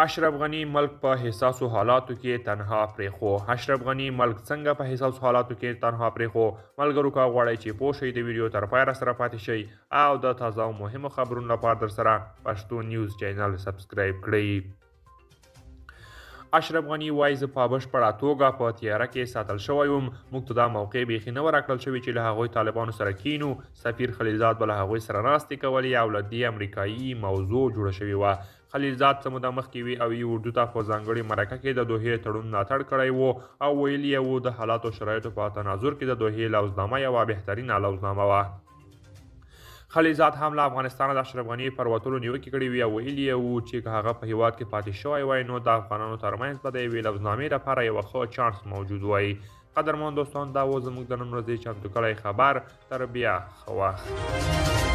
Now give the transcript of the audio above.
اشرف غني ملک په حساسو حالاتو کې تنها پرېښو. اشرف غني ملک څنګه په حساسو حالاتو کې تنها پرېښو؟ ملګرو که غواړئ چې پوه شئ د ویډیو تر پایه راسره پاتې شئ او د تازه او مهمو خبرونو لپاره درسره پښتو نیوز چینل سبسکرایب کړئ. اشرف غني وایي زه په بشپړه توګه په تیاره کې ساتل شوی وم. موږ ته دا موقع بیخي نه وه راکړل شوې چې له هغوی طالبانو سره کینو. سفیر خلیلزاد به له هغوی سره ناستې کولې او له دې امریکایي موضوع جوړه شوې وه. خلیلزاد څه موده مخکې وی اردو ته په ځانګړې مرکه کې د دوحې تړون ملاتړ کړی و او ویلي یې و د حالاتو شرایطو په تناظر کې د دوحې لوزنامه یوه بهترینه لوزنامه وه. خلیلزاد هم له افغانستانه د اشرف غني پر وتلو نیوکې کړې وې او ویلي یې وو چې که هغه په هیواد کې پاتې شوی وای نو د افغانانو ترمنځ به د یوې لوزنامې لپاره یوه ښه چانس موجود وای. قدرمن دوستان دا و زموږ د نن ورځې چمتو کړی خبر. تر بیا ښه وخت.